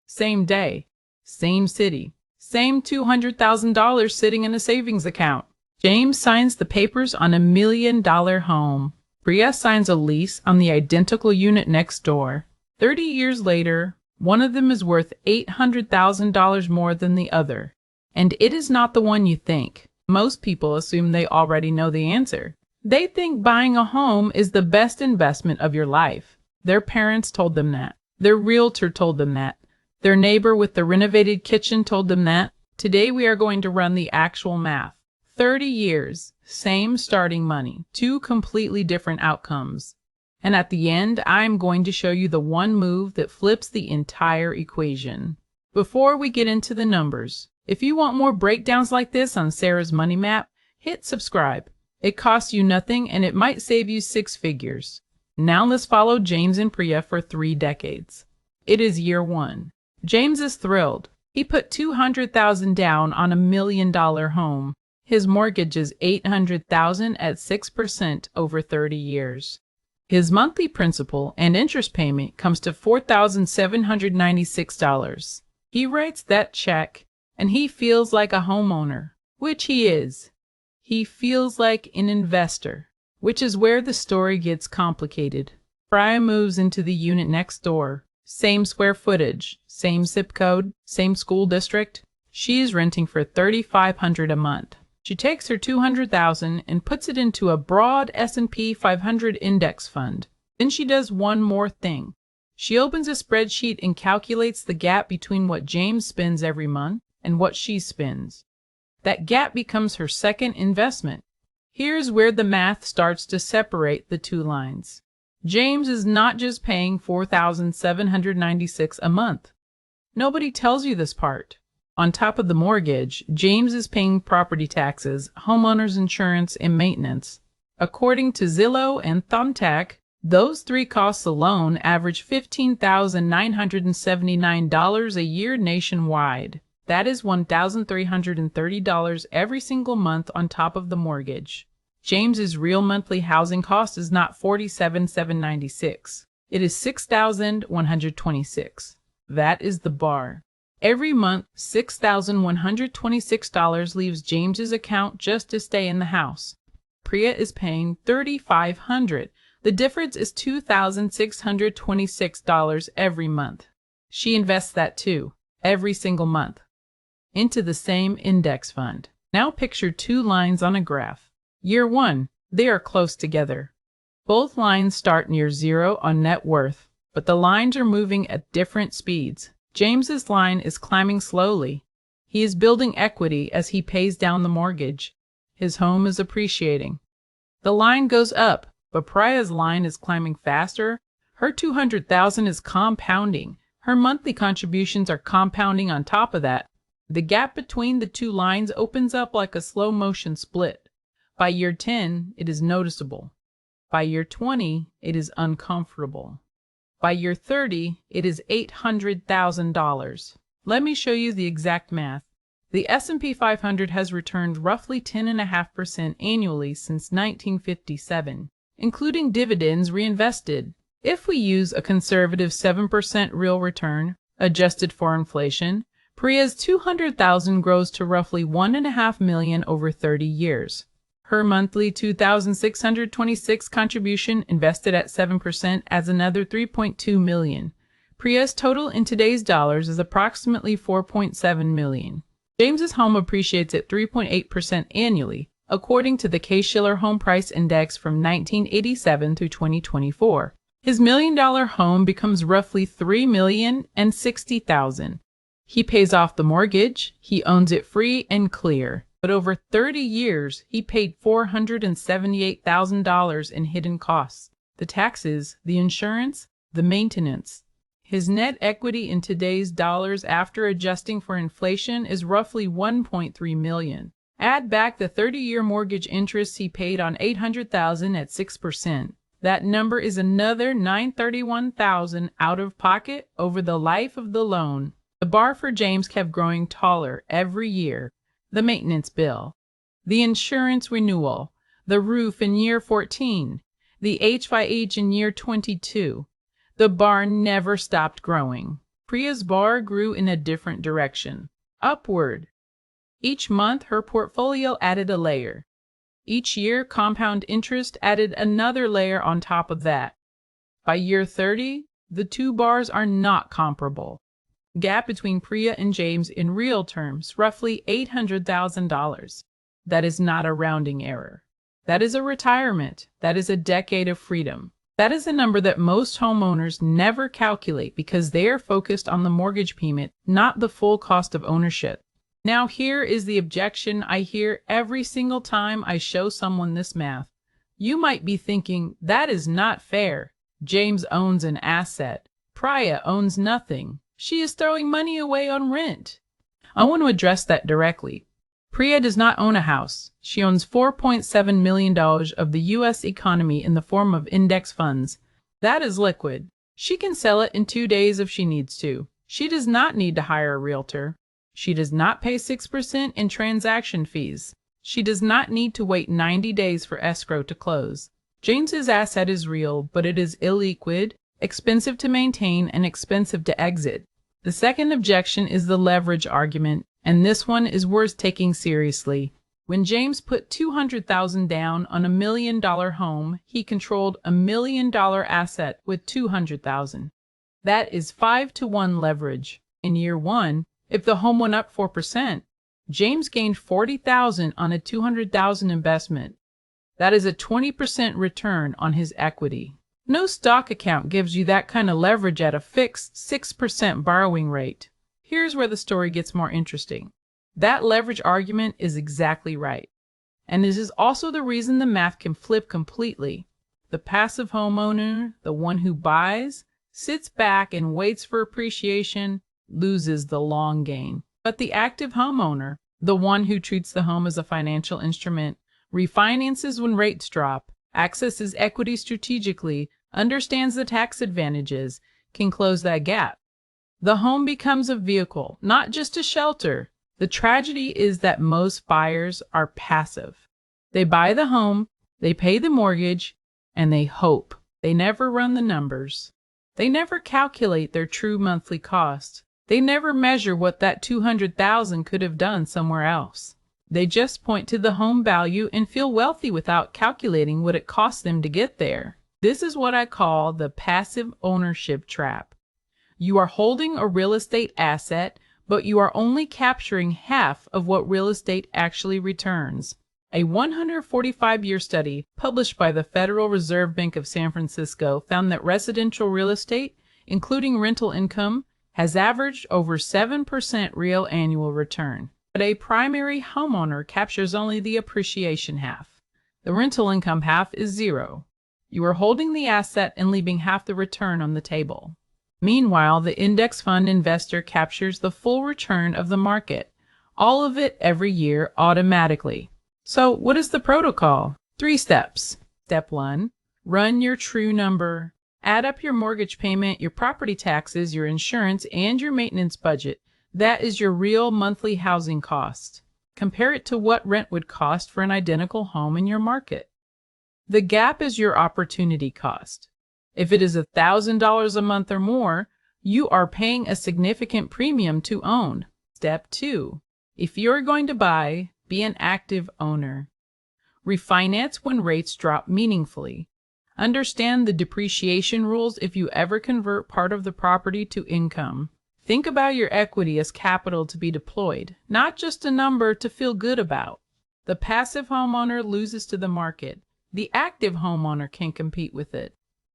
same day, same city, same $200,000 sitting in a savings account. James signs the papers on $1 million home. Priya signs a lease on the identical unit next door. 30 years later, one of them is worth $800,000 more than the other. And it is not the one you think. Most people assume they already know the answer. They think buying a home is the best investment of your life. Their parents told them that. Their realtor told them that. Their neighbor with the renovated kitchen told them that. Today we are going to run the actual math. 30 years, same starting money, two completely different outcomes. And at the end, I'm going to show you the one move that flips the entire equation. Before we get into the numbers, if you want more breakdowns like this on Sarah's Money Map, hit subscribe. It costs you nothing and it might save you 6 figures. Now let's follow James and Priya for 3 decades. It is year 1. James is thrilled. He put $200,000 down on $1 million home. His mortgage is $800,000 at 6% over 30 years. His monthly principal and interest payment comes to $4,796. He writes that check and he feels like a homeowner, which he is. He feels like an investor, which is where the story gets complicated. Priya moves into the unit next door. Same square footage, same zip code, same school district. She is renting for $3,500 a month. She takes her $200,000 and puts it into a broad S&P 500 index fund. Then she does one more thing. She opens a spreadsheet and calculates the gap between what James spends every month and what she spends. That gap becomes her second investment. Here's where the math starts to separate the two lines. James is not just paying $4,796 a month. Nobody tells you this part. On top of the mortgage, James is paying property taxes, homeowners insurance, and maintenance. According to Zillow and Thumbtack, those 3 costs alone average $15,979 a year nationwide. That is $1,330 every single month on top of the mortgage. James's real monthly housing cost is not $47,796. It is $6,126. That is the bar. Every month, $6,126 leaves James's account just to stay in the house. Priya is paying $3,500. The difference is $2,626 every month. She invests that too, every single month, into the same index fund. Now picture 2 lines on a graph. Year 1, they are close together. Both lines start near 0 on net worth, but the lines are moving at different speeds. James's line is climbing slowly. He is building equity as he pays down the mortgage. His home is appreciating. The line goes up, but Priya's line is climbing faster. Her $200,000 is compounding. Her monthly contributions are compounding on top of that. The gap between the 2 lines opens up like a slow motion split. By year 10, it is noticeable. By year 20, it is uncomfortable. By year 30, it is $800,000. Let me show you the exact math. The S&P 500 has returned roughly 10.5% annually since 1957, including dividends reinvested. If we use a conservative 7% real return, adjusted for inflation, Priya's $200,000 grows to roughly $1.5 million over 30 years. Her monthly $2,626 contribution invested at 7% adds another $3.2 million. Priya's total in today's dollars is approximately $4.7 million. James's home appreciates at 3.8% annually, according to the Shiller Home Price Index from 1987 through 2024. His $1 million home becomes roughly $3,060,000. He pays off the mortgage, he owns it free and clear. But over 30 years, he paid $478,000 in hidden costs. The taxes, the insurance, the maintenance. His net equity in today's dollars after adjusting for inflation is roughly $1.3 million. Add back the 30-year mortgage interest he paid on $800,000 at 6%. That number is another $931,000 out of pocket over the life of the loan. The bar for James kept growing taller every year. The maintenance bill, the insurance renewal, the roof in year 14, the HVAC in year 22. The bar never stopped growing. Priya's bar grew in a different direction, upward. Each month, her portfolio added a layer. Each year, compound interest added another layer on top of that. By year 30, the two bars are not comparable. Gap between Priya and James in real terms, roughly $800,000. That is not a rounding error. That is a retirement. That is a decade of freedom. That is a number that most homeowners never calculate because they are focused on the mortgage payment, not the full cost of ownership. Now here is the objection I hear every single time I show someone this math. You might be thinking, that is not fair. James owns an asset. Priya owns nothing. She is throwing money away on rent. I want to address that directly. Priya does not own a house. She owns $4.7 million of the U.S. economy in the form of index funds. That is liquid. She can sell it in 2 days if she needs to. She does not need to hire a realtor. She does not pay 6% in transaction fees. She does not need to wait 90 days for escrow to close. James's asset is real, but it is illiquid, expensive to maintain, and expensive to exit. The second objection is the leverage argument, and this one is worth taking seriously. When James put $200,000 down on $1 million home, he controlled $1 million asset with $200,000. That is 5-to-1 leverage. In year 1, if the home went up 4%, James gained $40,000 on a $200,000 investment. That is a 20% return on his equity. No stock account gives you that kind of leverage at a fixed 6% borrowing rate. Here's where the story gets more interesting. That leverage argument is exactly right. And this is also the reason the math can flip completely. The passive homeowner, the one who buys, sits back and waits for appreciation, loses the long game. But the active homeowner, the one who treats the home as a financial instrument, refinances when rates drop, accesses equity strategically, understands the tax advantages, can close that gap. The home becomes a vehicle, not just a shelter. The tragedy is that most buyers are passive. They buy the home, they pay the mortgage, and they hope. They never run the numbers. They never calculate their true monthly cost. They never measure what that $200,000 could have done somewhere else. They just point to the home value and feel wealthy without calculating what it cost them to get there. This is what I call the passive ownership trap. You are holding a real estate asset, but you are only capturing half of what real estate actually returns. A 145-year study published by the Federal Reserve Bank of San Francisco found that residential real estate, including rental income, has averaged over 7% real annual return. But a primary homeowner captures only the appreciation half. The rental income half is zero. You are holding the asset and leaving half the return on the table. Meanwhile, the index fund investor captures the full return of the market, all of it every year automatically. So what is the protocol? 3 steps. Step 1, run your true number. Add up your mortgage payment, your property taxes, your insurance, and your maintenance budget. That is your real monthly housing cost. Compare it to what rent would cost for an identical home in your market. The gap is your opportunity cost. If it is $1,000 a month or more, you are paying a significant premium to own. Step 2, if you're going to buy, be an active owner. Refinance when rates drop meaningfully. Understand the depreciation rules if you ever convert part of the property to income. Think about your equity as capital to be deployed, not just a number to feel good about. The passive homeowner loses to the market. The active homeowner can compete with it.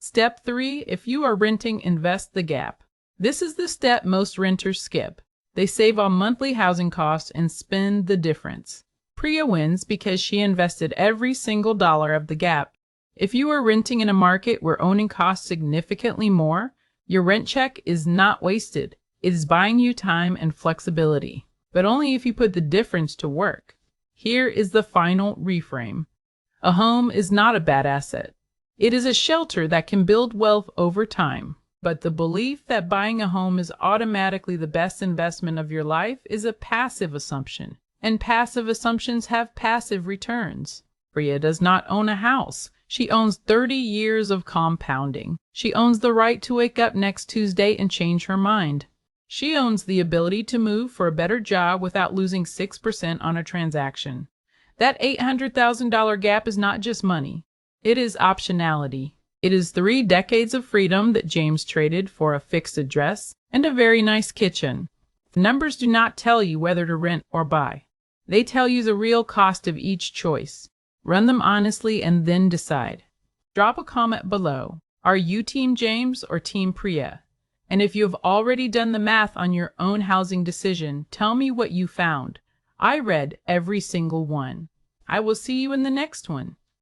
Step 3, if you are renting, invest the gap. This is the step most renters skip. They save on monthly housing costs and spend the difference. Priya wins because she invested every single dollar of the gap. If you are renting in a market where owning costs significantly more, your rent check is not wasted. It is buying you time and flexibility, but only if you put the difference to work. Here is the final reframe. A home is not a bad asset. It is a shelter that can build wealth over time. But the belief that buying a home is automatically the best investment of your life is a passive assumption, and passive assumptions have passive returns. Priya does not own a house. She owns 30 years of compounding. She owns the right to wake up next Tuesday and change her mind. She owns the ability to move for a better job without losing 6% on a transaction. That $800,000 gap is not just money. It is optionality. It is 3 decades of freedom that James traded for a fixed address and a very nice kitchen. The numbers do not tell you whether to rent or buy. They tell you the real cost of each choice. Run them honestly and then decide. Drop a comment below. Are you Team James or Team Priya? And if you have already done the math on your own housing decision, tell me what you found. I read every single one. I will see you in the next one.